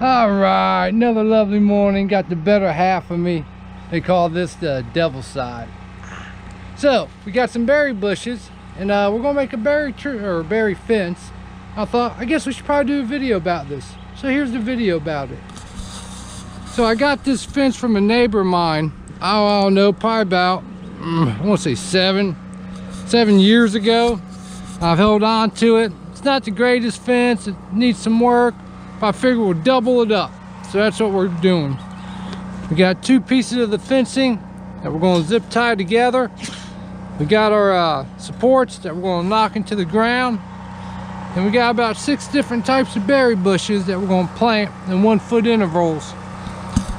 All right, another lovely morning. Got the better half of me. They call this the devil's side. So we got some berry bushes, and we're gonna make a berry tree or berry fence. I guess we should probably do a video about this. So here's the video about it. So I got this fence from a neighbor of mine. I don't know, probably about I want to say seven years ago. I've held on to it. It's not the greatest fence. It needs some work. I figure we'll double it up. So that's what we're doing. We got two pieces of the fencing that we're going to zip tie together. We got our supports that we're going to knock into the ground. And we got about 6 different types of berry bushes that we're going to plant in 1 foot intervals.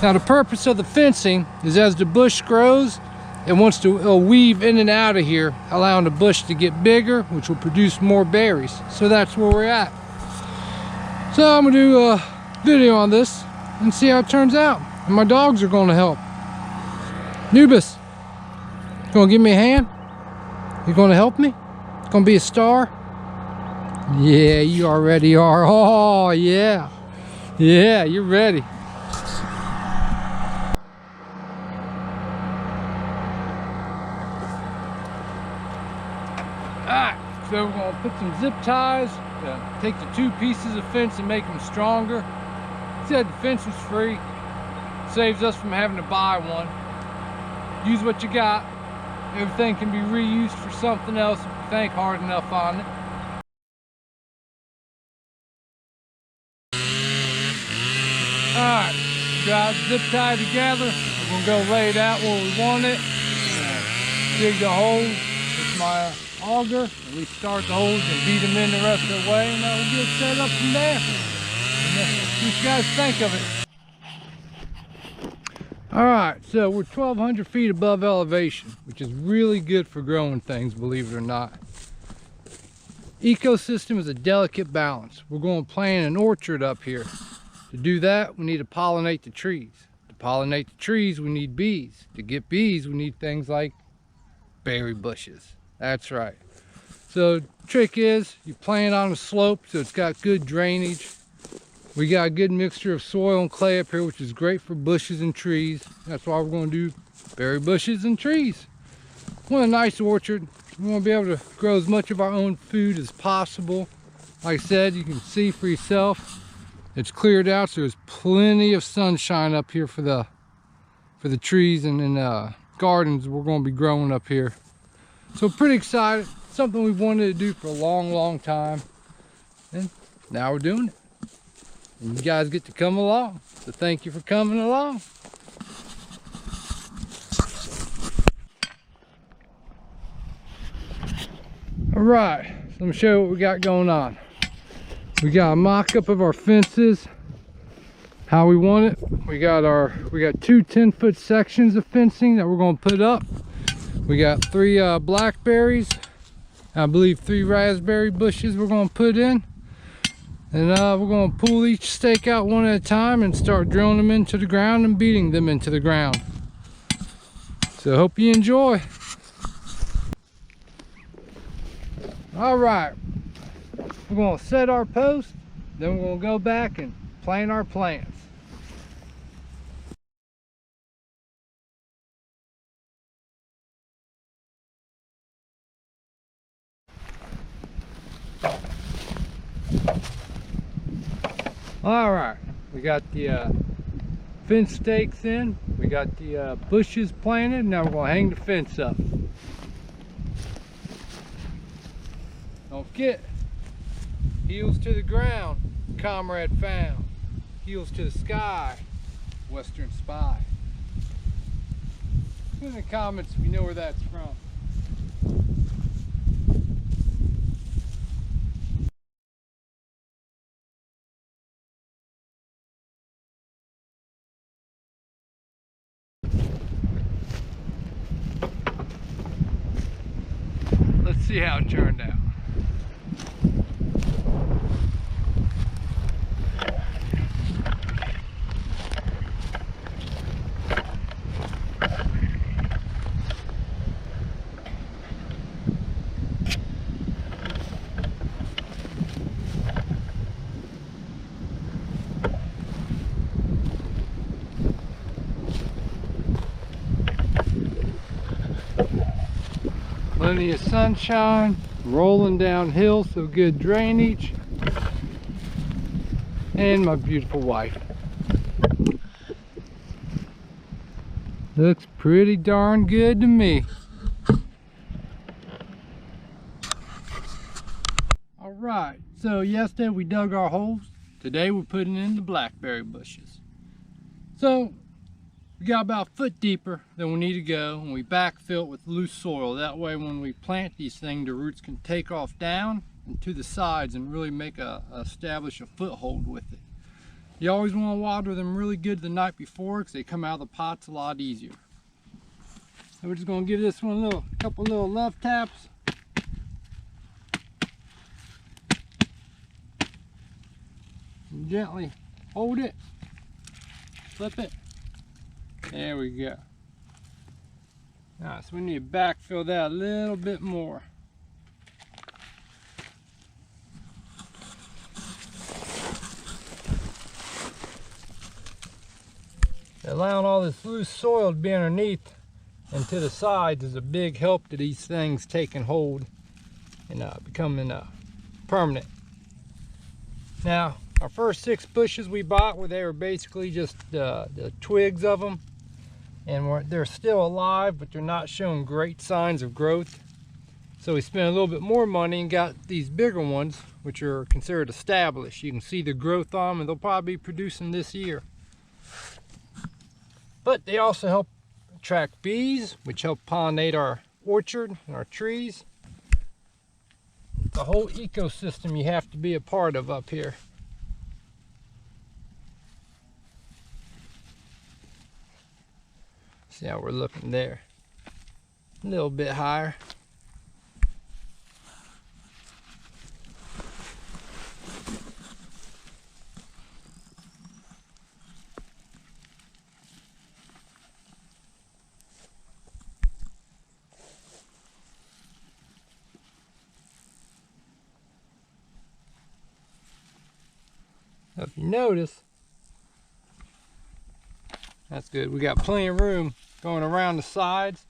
Now the purpose of the fencing is as the bush grows, it wants to weave in and out of here, allowing the bush to get bigger, which will produce more berries. So that's where we're at. So I'm gonna do a video on this and see how it turns out. And my dogs are gonna help. Nubis, you gonna give me a hand? You gonna help me? Gonna be a star? Yeah, you already are. Oh yeah. Yeah, you're ready. Alright, so we're gonna put some zip ties. Take the 2 pieces of fence and make them stronger. Said the fence was free. Saves us from having to buy one. Use what you got. Everything can be reused for something else if you think hard enough on it. Alright, got zip tie together. We're gonna go lay it out where we want it. Dig the holes with my auger, at least start the holes and beat them in the rest of the way, and we'll get set up from there. What you guys think of it? Alright, so we're 1,200 feet above elevation, which is really good for growing things, believe it or not. Ecosystem is a delicate balance. We're going to plant an orchard up here. To do that, we need to pollinate the trees. To pollinate the trees, we need bees. To get bees, we need things like berry bushes. That's right. So the trick is you plant on a slope so it's got good drainage. We got a good mixture of soil and clay up here, which is great for bushes and trees. That's why we're going to do berry bushes and trees. We want a nice orchard. We want to be able to grow as much of our own food as possible. Like I said, you can see for yourself, it's cleared out, so there's plenty of sunshine up here for the trees and gardens we're going to be growing up here. So pretty excited. Something we've wanted to do for a long time, and now we're doing it. And you guys get to come along, so thank you for coming along. All right, so let me show you what we got going on. We got a mock-up of our fences, how we want it. We got 2 10-foot sections of fencing that we're going to put up. We got 3 blackberries, I believe 3 raspberry bushes we're going to put in. And we're going to pull each stake out one at a time and start drilling them into the ground and beating them into the ground. So hope you enjoy. All right, we're going to set our post, then we're going to go back and plant our plants. All right, we got the fence stakes in, we got the bushes planted. Now we're going to hang the fence up. Don't forget, heels to the ground, comrade found. Heels to the sky, Western spy. Put in the comments if you know where that's from. Let's see how it turned out. Plenty of sunshine, rolling downhill, so good drainage. And my beautiful wife. Looks pretty darn good to me. Alright, so yesterday we dug our holes. Today we're putting in the blackberry bushes. So we got about a foot deeper than we need to go, and we backfill it with loose soil. That way when we plant these things, the roots can take off down and to the sides and really establish a foothold with it. You always want to water them really good the night before because they come out of the pots a lot easier. So we're just going to give this one a couple little love taps. And gently hold it, flip it. There we go. Alright, so we need to backfill that a little bit more. Allowing all this loose soil to be underneath and to the sides is a big help to these things taking hold and becoming permanent. Now, our first 6 bushes we bought, they were basically just the twigs of them, and they're still alive, but they're not showing great signs of growth. So we spent a little bit more money and got these bigger ones, which are considered established. You can see the growth on them, and they'll probably be producing this year. But they also help attract bees, which help pollinate our orchard and our trees. The whole ecosystem you have to be a part of up here. See how we're looking there. A little bit higher. Now, if you notice, that's good. We got plenty of room going around the sides.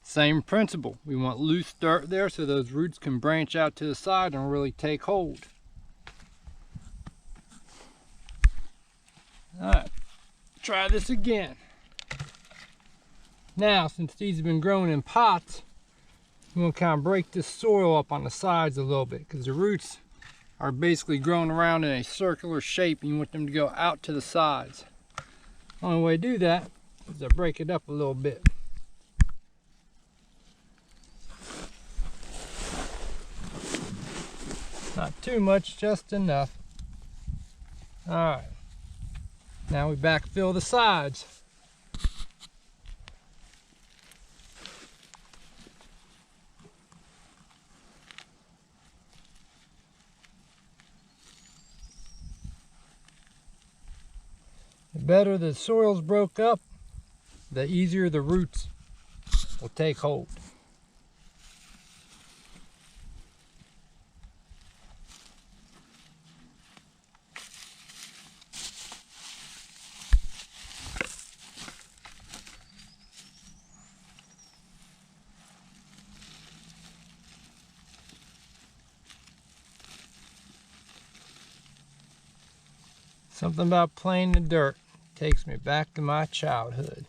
Same principle. We want loose dirt there so those roots can branch out to the side and really take hold. Alright, try this again. Now, since these have been growing in pots, we want to kind of break this soil up on the sides a little bit because the roots are basically growing around in a circular shape and you want them to go out to the sides. The only way to do that is to break it up a little bit. Not too much, just enough. Alright, now we backfill the sides. The better the soil's broke up, the easier the roots will take hold. Something about playing the dirt takes me back to my childhood.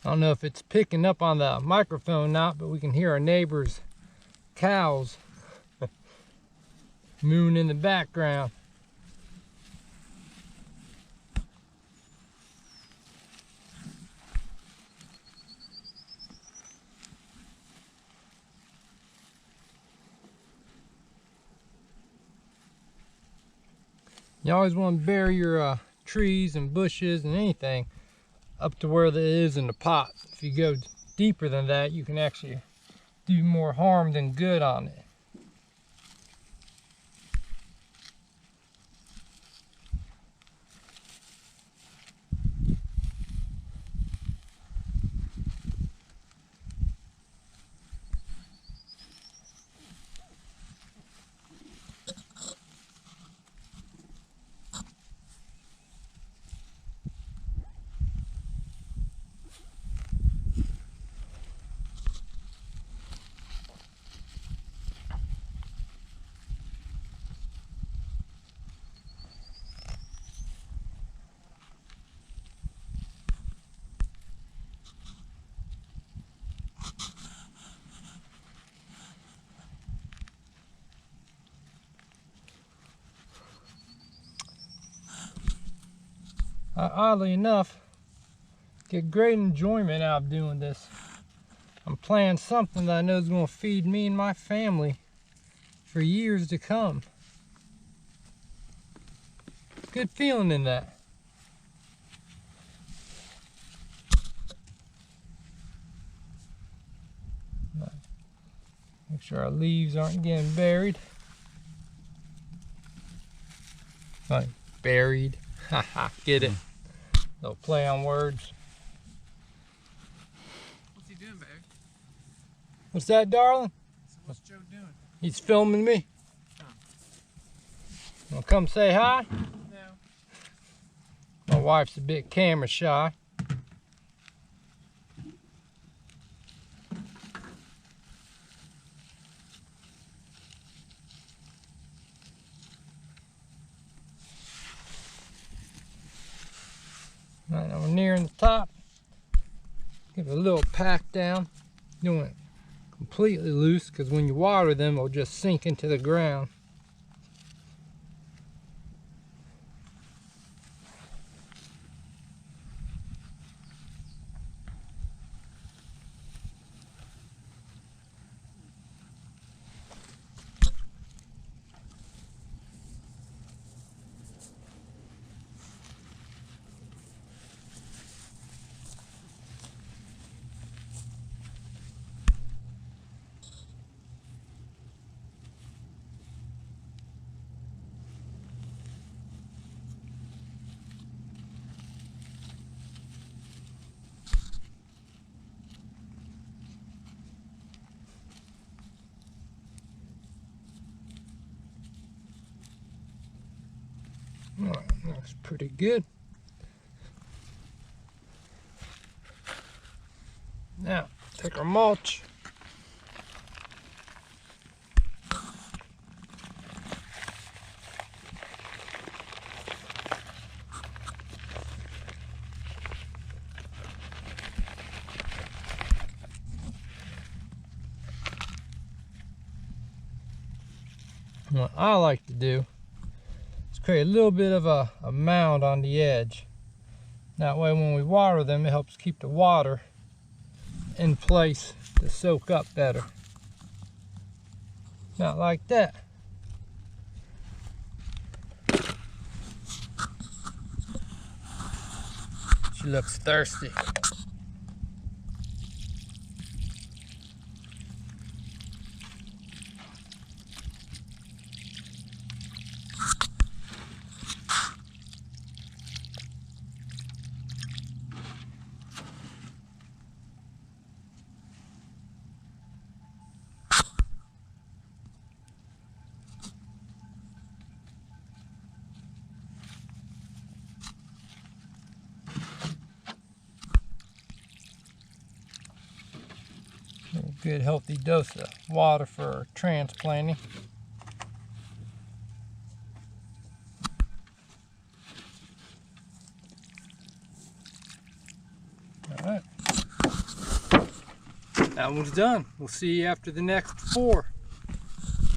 I don't know if it's picking up on the microphone or not, but we can hear our neighbors' cows mooing in the background. You always want to bury your trees and bushes and anything up to where it is in the pot. If you go deeper than that, you can actually do more harm than good on it. oddly enough, get great enjoyment out of doing this. I'm planning something that I know is going to feed me and my family for years to come. Good feeling in that. Make sure our leaves aren't getting buried. Like buried. Haha, get it? Little play on words. What's he doing, Barry? What's that, darling? So what's Joe doing? He's filming me. Oh. Wanna come say hi? No. My wife's a bit camera shy. Right, now we're nearing the top. Give it a little pack down. You don't want it completely loose because when you water them, they'll just sink into the ground. All right, looks pretty good. Now, take our mulch. What I like to do is create a little bit of a mound on the edge. That way when we water them, it helps keep the water in place to soak up better. Not like that. She looks thirsty. A good healthy dose of water for transplanting. All right, that one's done. We'll see you after the next 4.